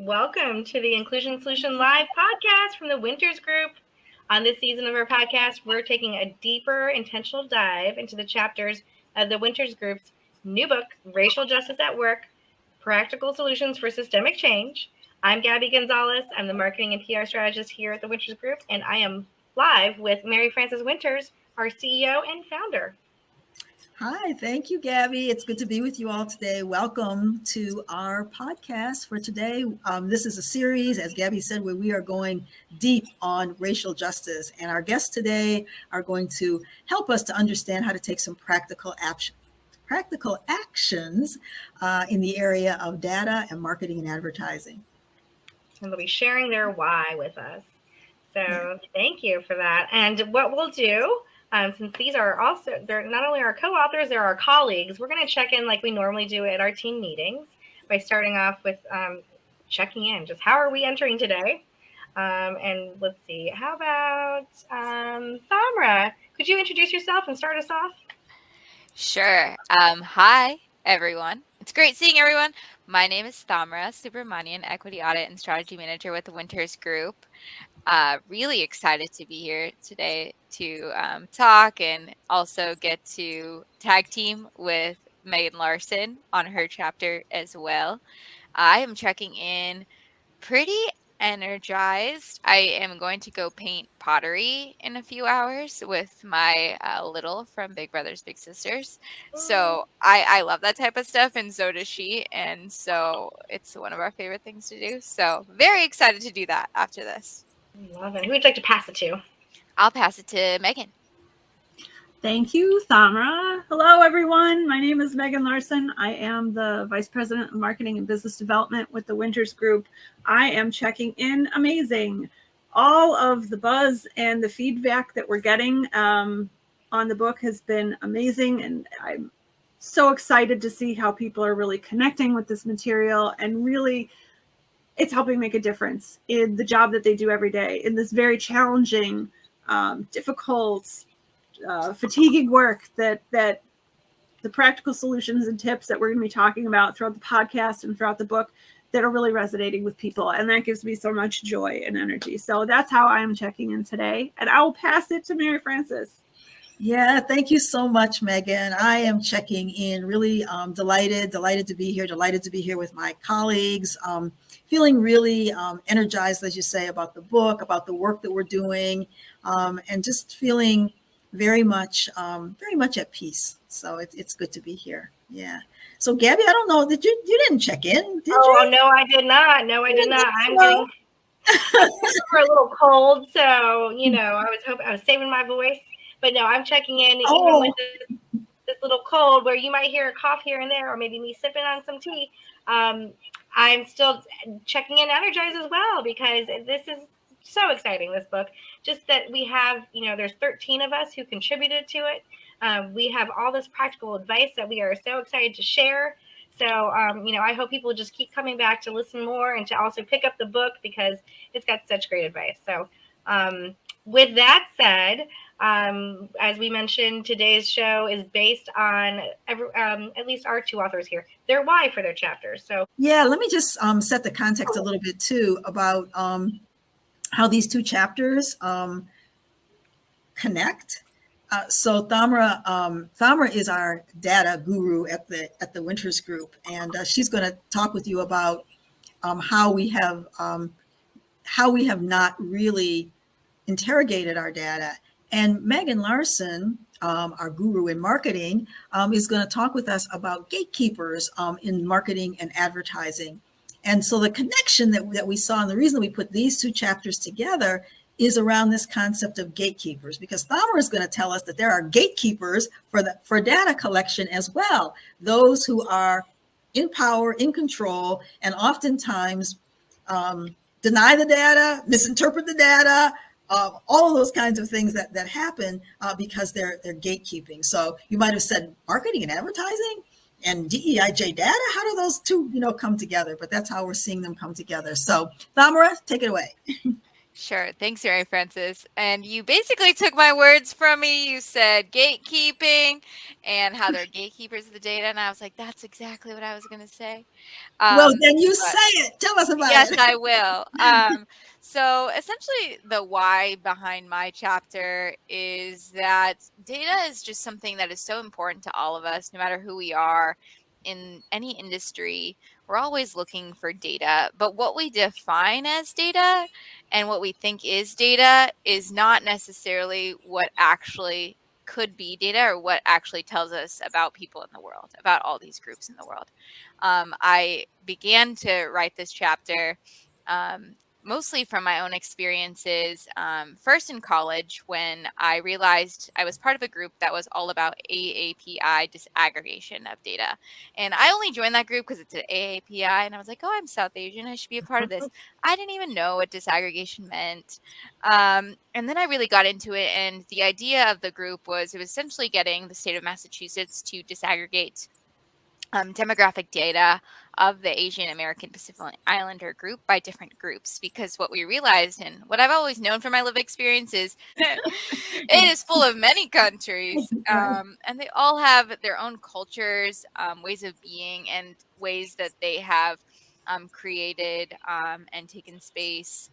Welcome to the Inclusion Solution Live podcast from the Winters Group. On this season of our podcast, we're taking a deeper intentional dive into the chapters of the Winters Group's new book, Racial Justice at Work, Practical Solutions for Systemic Change. I'm Gabby Gonzalez. I'm the marketing and PR strategist here at the Winters Group, and I am live with Mary Frances Winters, our CEO and founder. Hi, thank you, Gabby. It's good to be with you all today. Welcome to our podcast for today. This is a series, as Gabby said, where we are going deep on racial justice. And our guests today are going to help us to understand how to take some practical actions in the area of data and marketing and advertising. And they'll be sharing their why with us. So Thank you for that. And what we'll do, since these are also, they're not only our co-authors, they're our colleagues, we're going to check in like we normally do at our team meetings by starting off with checking in. Just how are we entering today? And let's see, how about Thamara? Could you introduce yourself and start us off? Sure. Hi, everyone. It's great seeing everyone. My name is Thamara Subramanian, Equity Audit and Strategy Manager with the Winters Group. Really excited to be here today to talk and also get to tag team with Megan Larson on her chapter as well. I am checking in pretty energized. I am going to go paint pottery in a few hours with my little from Big Brothers Big Sisters. So I love that type of stuff, and so does she. And so it's one of our favorite things to do. So very excited to do that after this. Love it. Who would you like to pass it to? I'll pass it to Megan. Thank you, Thamara. Hello, everyone. My name is Megan Larson. I am the Vice President of Marketing and Business Development with the Winters Group. I am checking in. Amazing. All of the buzz and the feedback that we're getting on the book has been amazing. And I'm so excited to see how people are really connecting with this material, and really it's helping make a difference in the job that they do every day in this very challenging, difficult, fatiguing work that the practical solutions and tips that we're going to be talking about throughout the podcast and throughout the book that are really resonating with people. And that gives me so much joy and energy. So that's how I'm checking in today. And I will pass it to Mary Frances. Yeah, thank you so much, Megan. I am checking in, really delighted to be here with my colleagues, feeling really energized, as you say, about the book, about the work that we're doing, and just feeling very much at peace. So it's good to be here. Yeah. So Gabby, I don't know, you didn't check in, did you? Oh, no, I did not. I'm getting we're a little cold, so I was saving my voice. But no, I'm checking in even with this little cold where you might hear a cough here and there, or maybe me sipping on some tea. I'm still checking in energized as well, because this is so exciting, this book. Just that we have, there's 13 of us who contributed to it. We have all this practical advice that we are so excited to share. So, I hope people just keep coming back to listen more and to also pick up the book, because it's got such great advice. So with that said, as we mentioned, today's show is based on at least our two authors here, their why for their chapters. So yeah, let me just set the context a little bit too about how these two chapters connect. So Thamara is our data guru at the Winters Group, and she's going to talk with you about how we have not really interrogated our data. And Megan Larson, our guru in marketing, is going to talk with us about gatekeepers in marketing and advertising. And so the connection that we saw, and the reason we put these two chapters together, is around this concept of gatekeepers, because Thamara is going to tell us that there are gatekeepers for data collection as well. Those who are in power, in control, and oftentimes deny the data, misinterpret the data, all of those kinds of things that happen because they're gatekeeping. So you might have said marketing and advertising and DEIJ data. How do those two, come together? But that's how we're seeing them come together. So Thamara, take it away. Sure. Thanks, Mary Frances. And you basically took my words from me. You said gatekeeping and how they're gatekeepers of the data. And I was like, that's exactly what I was going to say. Well, then you But say it. Tell us about yes, it. I will. So essentially, the why behind my chapter is that data is just something that is so important to all of us, no matter who we are in any industry. We're always looking for data, but what we define as data and what we think is data is not necessarily what actually could be data or what actually tells us about people in the world, about all these groups in the world. I began to write this chapter mostly from my own experiences. First in college, when I realized I was part of a group that was all about AAPI disaggregation of data. And I only joined that group because it's an AAPI. And I was like, oh, I'm South Asian. I should be a part of this. I didn't even know what disaggregation meant. And then I really got into it. And the idea of the group was it was essentially getting the state of Massachusetts to disaggregate demographic data of the Asian American Pacific Islander group by different groups, because what we realized, and what I've always known from my lived experience, is it is full of many countries, and they all have their own cultures, ways of being, and ways that they have created and taken space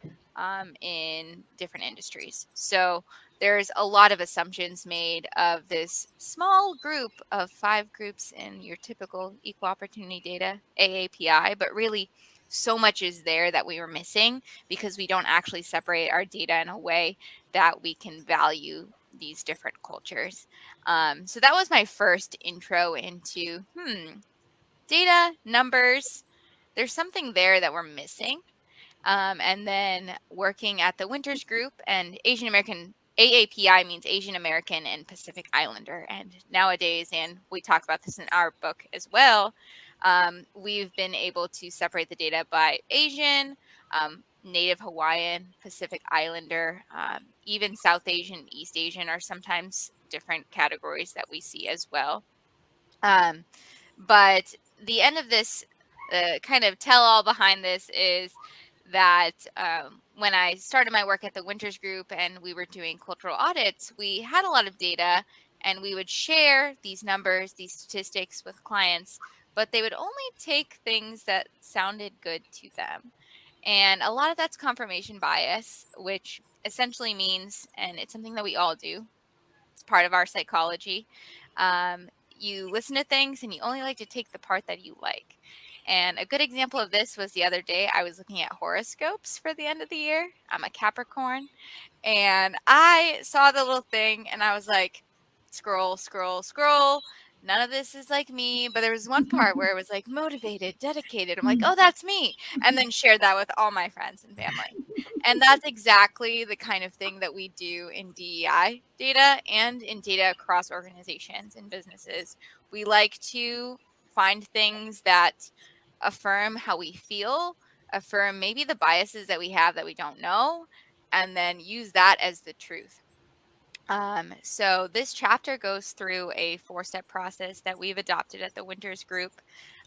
in different industries. So there's a lot of assumptions made of this small group of 5 groups in your typical equal opportunity data, AAPI, but really so much is there that we were missing because we don't actually separate our data in a way that we can value these different cultures. So that was my first intro into data, numbers. There's something there that we're missing. And then working at the Winters Group, and Asian American AAPI means Asian American and Pacific Islander. And nowadays, and we talk about this in our book as well, we've been able to separate the data by Asian, Native Hawaiian, Pacific Islander, even South Asian, East Asian are sometimes different categories that we see as well. But the end of this kind of tell all behind this is that when I started my work at the Winters Group and we were doing cultural audits, we had a lot of data and we would share these numbers, these statistics with clients, but they would only take things that sounded good to them. And a lot of that's confirmation bias, which essentially means, and it's something that we all do, it's part of our psychology. You listen to things and you only like to take the part that you like. And a good example of this was the other day I was looking at horoscopes for the end of the year. I'm a Capricorn. And I saw the little thing and I was like, scroll, scroll, scroll. None of this is like me. But there was one part where it was like motivated, dedicated. I'm like, oh, that's me. And then shared that with all my friends and family. And that's exactly the kind of thing that we do in DEI data and in data across organizations and businesses. We like to find things that affirm how we feel, affirm maybe the biases that we have that we don't know, and then use that as the truth. So this chapter goes through a 4-step process that we've adopted at the Winters Group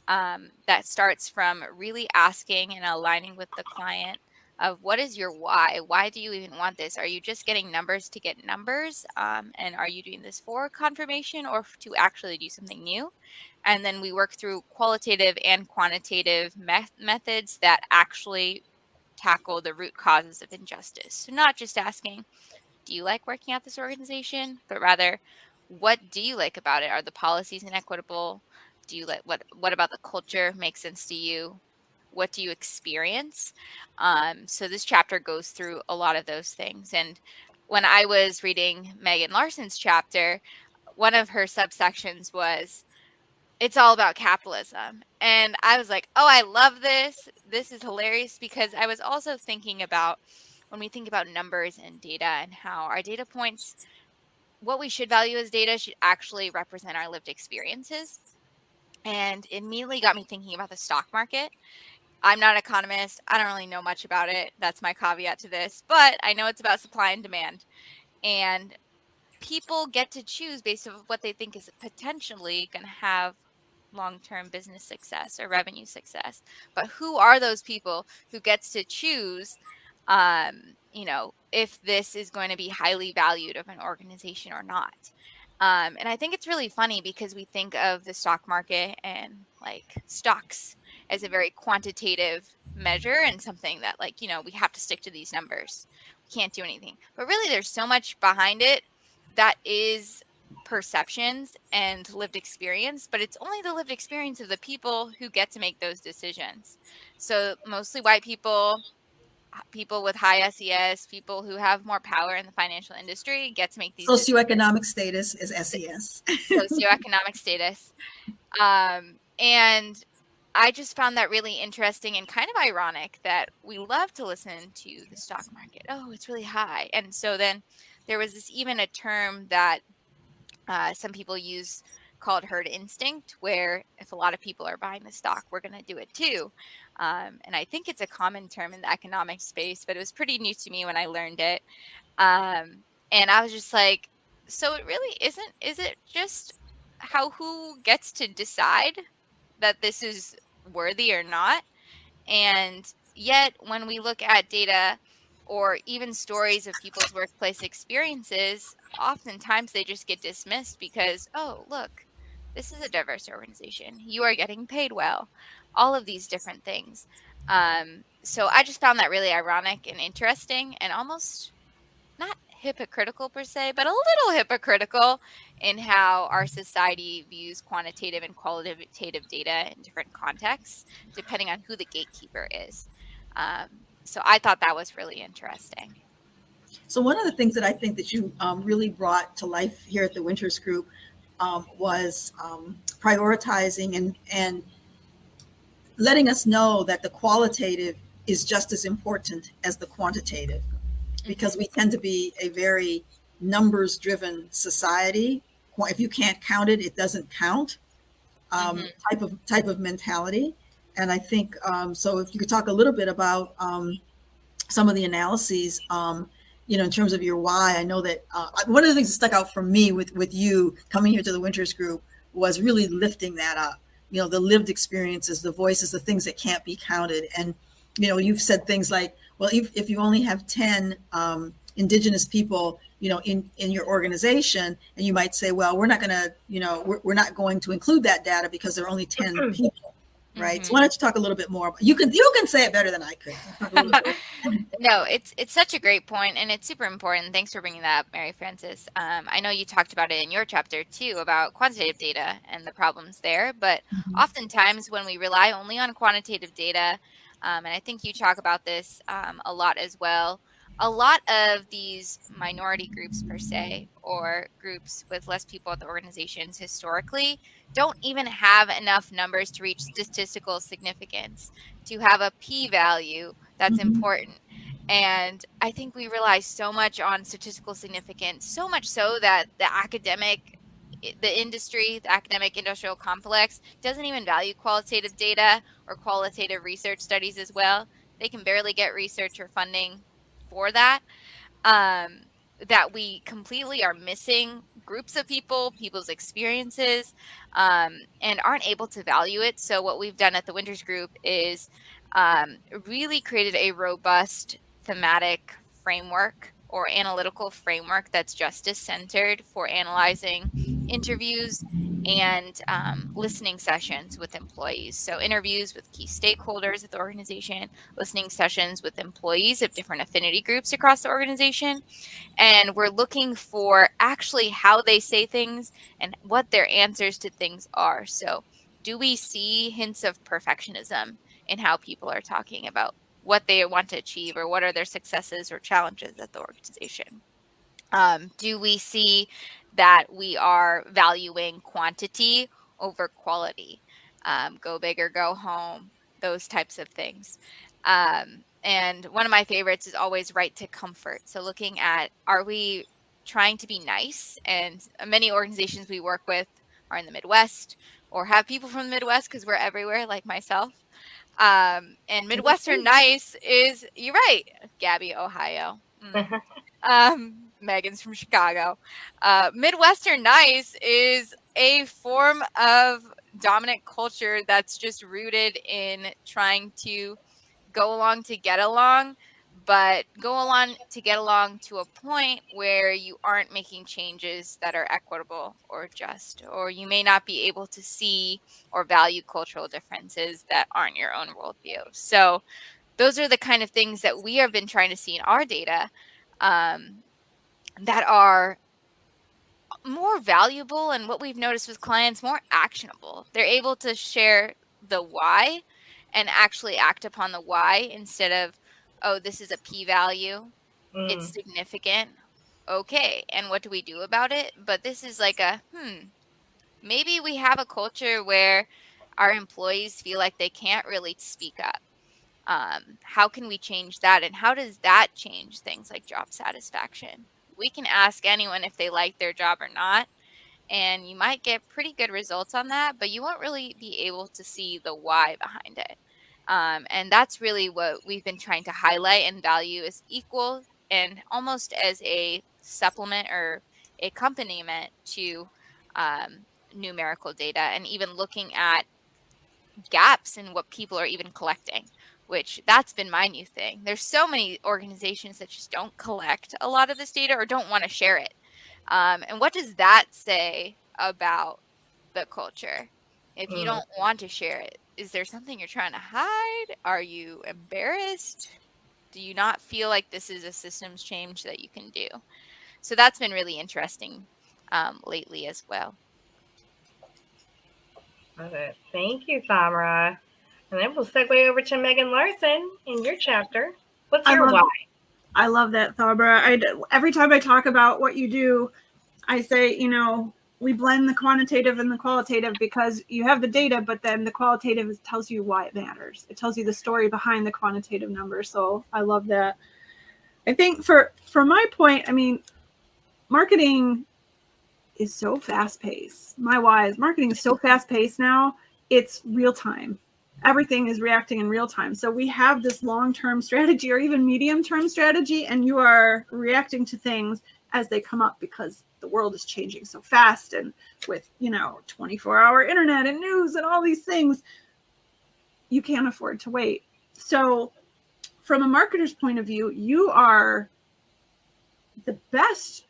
that starts from really asking and aligning with the client of what is your why? Why do you even want this? Are you just getting numbers to get numbers? And are you doing this for confirmation or to actually do something new? And then we work through qualitative and quantitative methods that actually tackle the root causes of injustice. So not just asking, do you like working at this organization? But rather, what do you like about it? Are the policies inequitable? Do you like what about the culture makes sense to you? What do you experience? So this chapter goes through a lot of those things. And when I was reading Megan Larson's chapter, one of her subsections was, it's all about capitalism. And I was like, oh, I love this. This is hilarious, because I was also thinking about when we think about numbers and data and how our data points, what we should value as data should actually represent our lived experiences. And it immediately got me thinking about the stock market. I'm not an economist. I don't really know much about it. That's my caveat to this. But I know it's about supply and demand. And people get to choose based on what they think is potentially going to have long-term business success or revenue success. But who are those people who gets to choose if this is going to be highly valued of an organization or not. And I think it's really funny because we think of the stock market and like stocks as a very quantitative measure and something that we have to stick to these numbers. We can't do anything. But really there's so much behind it that is perceptions and lived experience, but it's only the lived experience of the people who get to make those decisions. So mostly white people with high SES, people who have more power in the financial industry get to make these socioeconomic status is SES. Socioeconomic status. And I just found that really interesting and kind of ironic that we love to listen to the stock market. Oh, it's really high. And so then there was even a term that some people use called herd instinct, where if a lot of people are buying the stock, we're going to do it too. And I think it's a common term in the economic space, but it was pretty new to me when I learned it. And I was just like, so it really isn't, is it just who gets to decide that this is worthy or not? And yet when we look at data or even stories of people's workplace experiences, oftentimes they just get dismissed because, oh, look, this is a diverse organization. You are getting paid well, all of these different things. So I just found that really ironic and interesting and almost not hypocritical per se, but a little hypocritical in how our society views quantitative and qualitative data in different contexts, depending on who the gatekeeper is. So I thought that was really interesting. So one of the things that I think that you really brought to life here at the Winters Group was prioritizing and letting us know that the qualitative is just as important as the quantitative, because we tend to be a very numbers-driven society. If you can't count it, it doesn't count type of mentality. And I think, so if you could talk a little bit about some of the analyses, in terms of your why. I know that one of the things that stuck out for me with you coming here to the Winters Group was really lifting that up. The lived experiences, the voices, the things that can't be counted. And, you've said things like, well, if you only have 10 Indigenous people, in your organization, and you might say, well, we're not going to, we're not going to include that data because there are only 10 people. Right. So why don't you talk a little bit more about, you can say it better than I could. No, it's such a great point, and it's super important. Thanks for bringing that up, Mary Frances. I know you talked about it in your chapter too, about quantitative data and the problems there, but oftentimes when we rely only on quantitative data, and I think you talk about this a lot as well, a lot of these minority groups per se, or groups with less people at the organizations historically, don't even have enough numbers to reach statistical significance, to have a p-value that's important. And I think we rely so much on statistical significance, so much so that the academic industrial complex doesn't even value qualitative data or qualitative research studies as well. They can barely get research or funding for that. That we completely are missing groups of people's experiences, and aren't able to value it. So what we've done at the Winters Group is really created a robust thematic framework or analytical framework that's justice-centered for analyzing interviews and listening sessions with employees. So interviews with key stakeholders at the organization, listening sessions with employees of different affinity groups across the organization. And we're looking for actually how they say things and what their answers to things are. So do we see hints of perfectionism in how people are talking about what they want to achieve, or what are their successes or challenges at the organization? Do we see that we are valuing quantity over quality? Go big or go home, those types of things. And one of my favorites is always right to comfort. So looking at, are we trying to be nice? And many organizations we work with are in the Midwest or have people from the Midwest because we're everywhere, like myself. And Midwestern nice is, you're right, Gabby, Ohio. Megan's from Chicago. Midwestern nice is a form of dominant culture that's just rooted in trying to go along to get along, but go along to get along to a point where you aren't making changes that are equitable or just, or you may not be able to see or value cultural differences that aren't your own worldview. So those are the kind of things that we have been trying to see in our data that are more valuable, and what we've noticed with clients, more actionable. They're able to share the why and actually act upon the why instead of, oh, this is a p-value. It's significant. Okay, and what do we do about it? But this is like a, maybe we have a culture where our employees feel like they can't really speak up. How can we change that? And how does that change things like job satisfaction? We can ask anyone if they like their job or not, and you might get pretty good results on that, but you won't really be able to see the why behind it. And that's really what we've been trying to highlight and value as equal and almost as a supplement or accompaniment to numerical data, and even looking at gaps in what people are even collecting, which that's been my new thing. There's so many organizations that just don't collect a lot of this data or don't want to share it. And what does that say about the culture? If you don't want to share it, is there something you're trying to hide? Are you embarrassed? Do you not feel like this is a systems change that you can do? So that's been really interesting lately as well. Love it. Thank you, Thamara. And then we'll segue over to Megan Larson in your chapter. What's your why? I love that, Thamara. Every time I talk about what you do, I say, we blend the quantitative and the qualitative because you have the data, but then the qualitative tells you why it matters. It tells you the story behind the quantitative number. So I love that. I think for my point, marketing is so fast paced. My why is marketing is so fast paced now. It's real time. Everything is reacting in real time. So we have this long-term strategy or even medium-term strategy, and you are reacting to things as they come up because the world is changing so fast. And with, 24-hour internet and news and all these things, you can't afford to wait. So from a marketer's point of view, you are the best.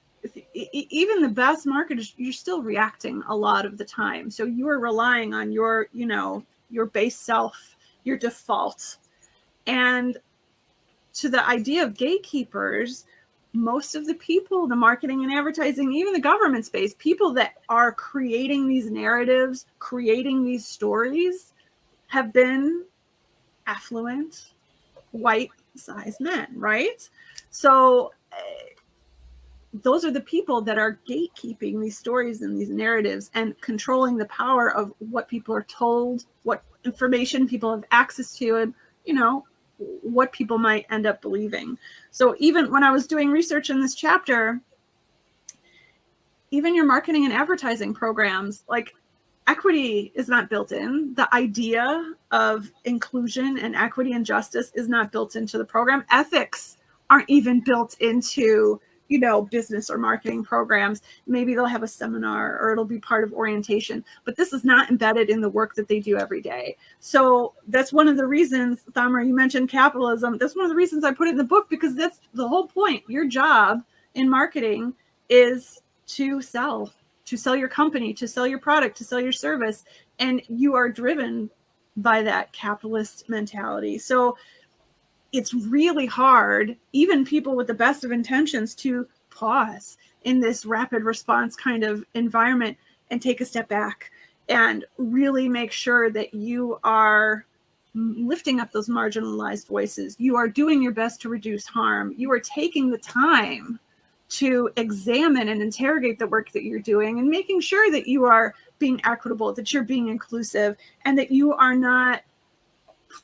Even the best marketers, you're still reacting a lot of the time. So you are relying on your base self, your default. And to the idea of gatekeepers, most of the people, the marketing and advertising, even the government space, people that are creating these narratives, creating these stories, have been affluent, white-sized men, right? So those are the people that are gatekeeping these stories and these narratives and controlling the power of what people are told, what information people have access to, and, what people might end up believing. So even when I was doing research in this chapter, even your marketing and advertising programs, like equity is not built in. The idea of inclusion and equity and justice is not built into the program. Ethics aren't even built into business or marketing programs. Maybe they'll have a seminar or it'll be part of orientation, but this is not embedded in the work that they do every day. So that's one of the reasons, Thamara, you mentioned capitalism. That's one of the reasons I put it in the book, because that's the whole point. Your job in marketing is to sell your company, to sell your product, to sell your service. And you are driven by that capitalist mentality. So it's really hard, even people with the best of intentions, to pause in this rapid response kind of environment and take a step back and really make sure that you are lifting up those marginalized voices. You are doing your best to reduce harm. You are taking the time to examine and interrogate the work that you're doing and making sure that you are being equitable, that you're being inclusive, and that you are not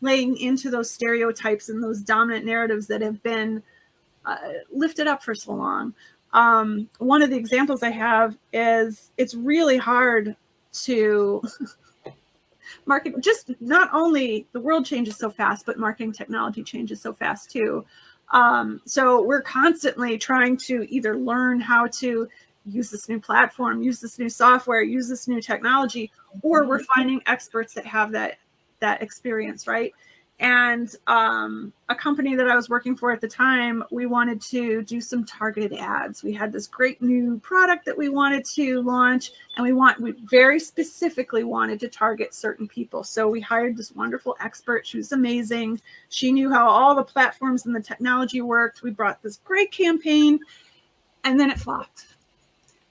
playing into those stereotypes and those dominant narratives that have been lifted up for so long. One of the examples I have is it's really hard to market. Just not only the world changes so fast, but marketing technology changes so fast too. So we're constantly trying to either learn how to use this new platform, use this new software, use this new technology, or we're finding experts that have that experience, right? And a company that I was working for at the time, we wanted to do some targeted ads. We had this great new product that we wanted to launch, and we very specifically wanted to target certain people. So we hired this wonderful expert. She was amazing. She knew how all the platforms and the technology worked. We brought this great campaign, and then it flopped.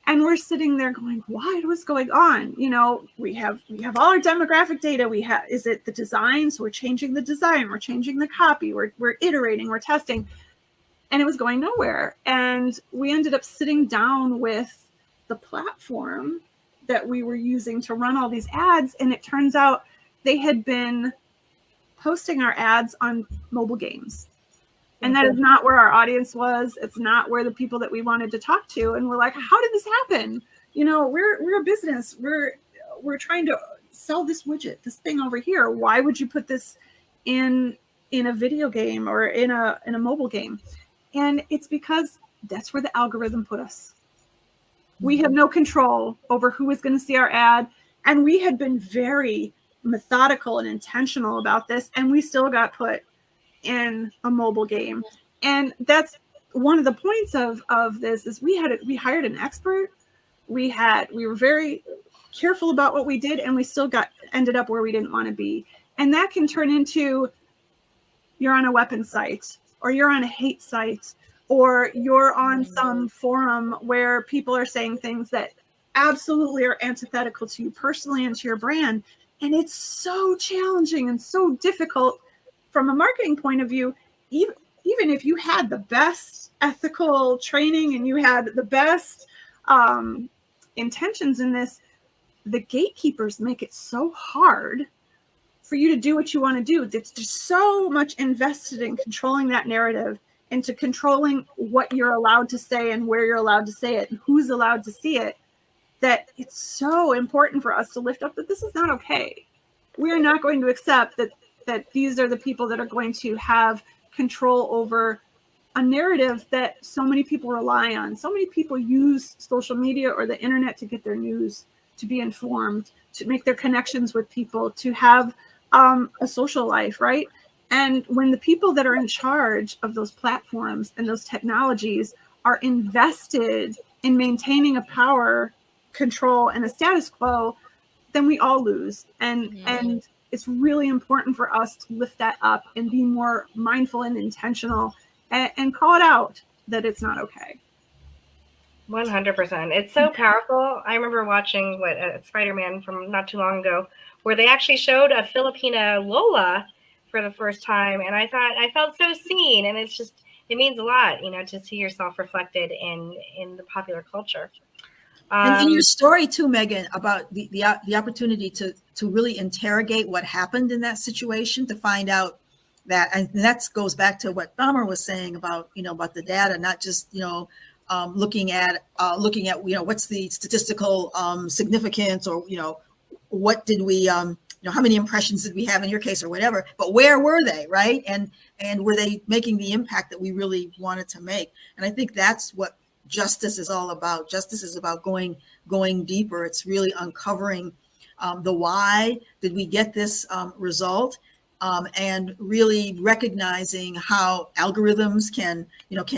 And we're sitting there going, what's going on? You know, we have all our demographic data. Is it the design? So we're changing the design, we're changing the copy, we're iterating, we're testing, and it was going nowhere. And we ended up sitting down with the platform that we were using to run all these ads. And it turns out they had been posting our ads on mobile games. And that is not where our audience was. It's not where the people that we wanted to talk to. And we're like, how did this happen? You know, we're a business. We're trying to sell this widget, this thing over here. Why would you put this in a video game or in a mobile game? And it's because that's where the algorithm put us. We have no control over who is going to see our ad. And we had been very methodical and intentional about this. And we still got put in a mobile game. And that's one of the points of this is we hired an expert. We were very careful about what we did, and we still ended up where we didn't want to be. And that can turn into you're on a weapons site, or you're on a hate site, or you're on some forum where people are saying things that absolutely are antithetical to you personally and to your brand. And it's so challenging and so difficult from a marketing point of view. Even if you had the best ethical training and you had the best intentions in this, the gatekeepers make it so hard for you to do what you want to do. There's just so much invested in controlling that narrative, into controlling what you're allowed to say and where you're allowed to say it and who's allowed to see it, that it's so important for us to lift up that this is not okay. We are not going to accept that these are the people that are going to have control over a narrative that so many people rely on. So many people use social media or the internet to get their news, to be informed, to make their connections with people, to have a social life, right? And when the people that are in charge of those platforms and those technologies are invested in maintaining a power, control, and a status quo, then we all lose. And it's really important for us to lift that up and be more mindful and intentional and call it out that it's not okay. 100%. It's so powerful. I remember watching Spider-Man from not too long ago, where they actually showed a Filipina Lola for the first time. And I felt so seen. And it means a lot, you know, to see yourself reflected in the popular culture. And in your story too, Megan, about the opportunity to really interrogate what happened in that situation, to find out that, and that goes back to what Thamara was saying about, you know, about the data, not just, you know, looking at, you know, what's the statistical significance, or, you know, what did we, you know, how many impressions did we have in your case or whatever, but where were they, right? And were they making the impact that we really wanted to make? And I think that's what justice is all about. Justice is about going deeper. It's really uncovering the why did we get this result, and really recognizing how algorithms can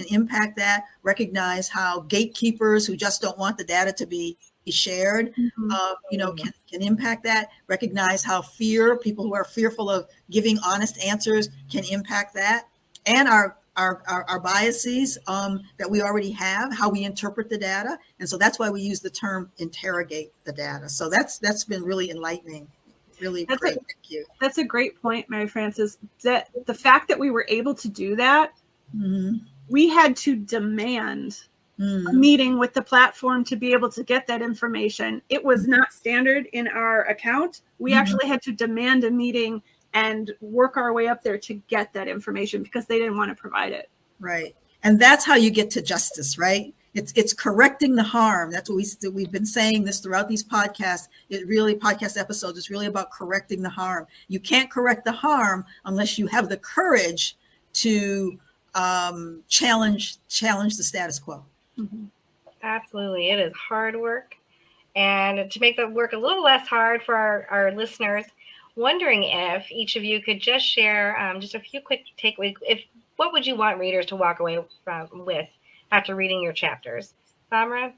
impact that. Recognize how gatekeepers who just don't want the data to be shared, can impact that. Recognize how people who are fearful of giving honest answers can impact that, and our biases that we already have, how we interpret the data. And so that's why we use the term interrogate the data. So that's been really enlightening. Really great. Thank you. That's a great point, Mary Frances, that the fact that we were able to do that, we had to demand a meeting with the platform to be able to get that information. It was not standard in our account. We actually had to demand a meeting and work our way up there to get that information because they didn't want to provide it. Right. And that's how you get to justice, right? It's correcting the harm. That's what we've been saying this throughout these podcasts. Podcast episodes, it's really about correcting the harm. You can't correct the harm unless you have the courage to challenge the status quo. Absolutely. It is hard work. And to make the work a little less hard for our listeners, wondering if each of you could just share just a few quick takeaways. What would you want readers to walk away with after reading your chapters? Thamara?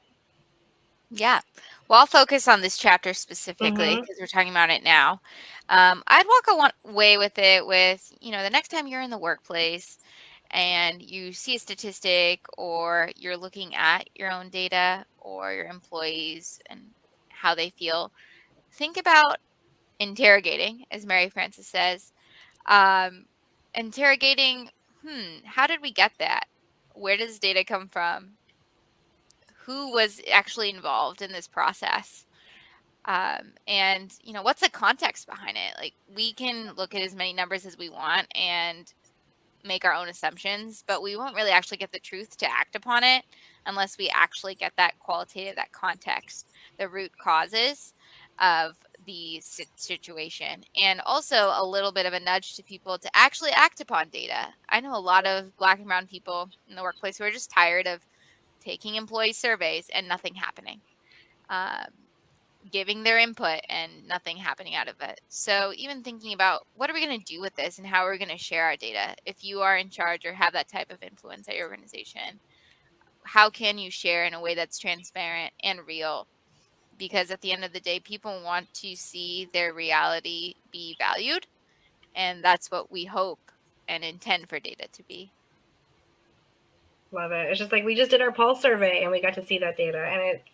Yeah. Well, I'll focus on this chapter specifically because we're talking about it now. I'd walk away with it with, the next time you're in the workplace and you see a statistic or you're looking at your own data or your employees and how they feel, think about interrogating, as Mary Frances says. Interrogating, how did we get that? Where does data come from? Who was actually involved in this process? And what's the context behind it? Like, we can look at as many numbers as we want and make our own assumptions, but we won't really actually get the truth to act upon it unless we actually get that qualitative, that context, the root causes of the situation. And also a little bit of a nudge to people to actually act upon data. I know a lot of Black and brown people in the workplace who are just tired of taking employee surveys and nothing happening, giving their input and nothing happening out of it. So even thinking about what are we going to do with this and how are we going to share our data? If you are in charge or have that type of influence at your organization, how can you share in a way that's transparent and real? Because at the end of the day, people want to see their reality be valued. And that's what we hope and intend for data to be. Love it. It's just like we just did our pulse survey and we got to see that data, and it's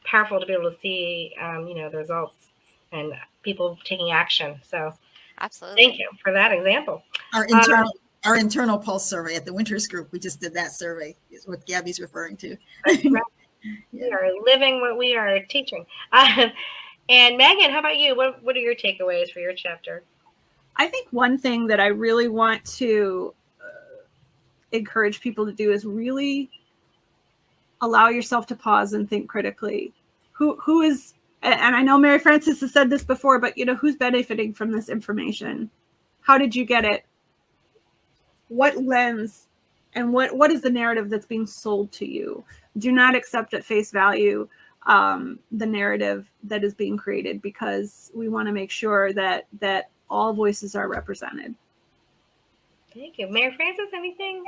powerful to be able to see, the results and people taking action. So absolutely. Thank you for that example. Our internal pulse survey at the Winters Group, we just did that survey, is what Gabby's referring to. Right. We are living what we are teaching. And Megan, how about you? What are your takeaways for your chapter? I think one thing that I really want to encourage people to do is really allow yourself to pause and think critically. Who is, and I know Mary Frances has said this before, but who's benefiting from this information? How did you get it? What lens and what is the narrative that's being sold to you? Do not accept at face value the narrative that is being created, because we want to make sure that all voices are represented. Thank you. Mary Frances, anything?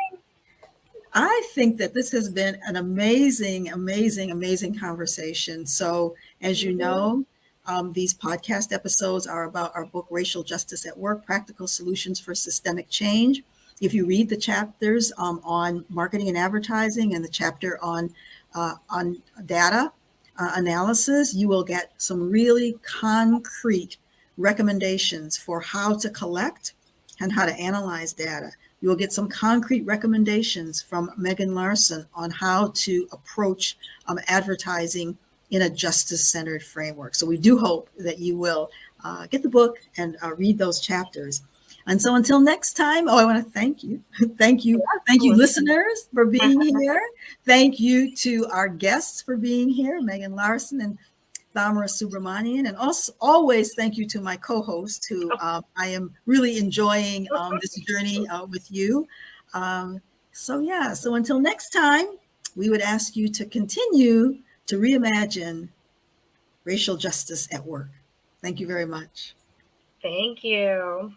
I think that this has been an amazing, amazing, amazing conversation. So as you know, these podcast episodes are about our book, Racial Justice at Work, Practical Solutions for Systemic Change. If you read the chapters on marketing and advertising and the chapter on data analysis, you will get some really concrete recommendations for how to collect and how to analyze data. You will get some concrete recommendations from Megan Larson on how to approach advertising in a justice-centered framework. So we do hope that you will get the book and read those chapters. And so until next time, I want to thank you. Thank you, listeners, for being here. Thank you to our guests for being here, Megan Larson and Thamara Subramanian, and also always thank you to my co-host, who I am really enjoying this journey with you. So until next time, we would ask you to continue to reimagine racial justice at work. Thank you very much. Thank you.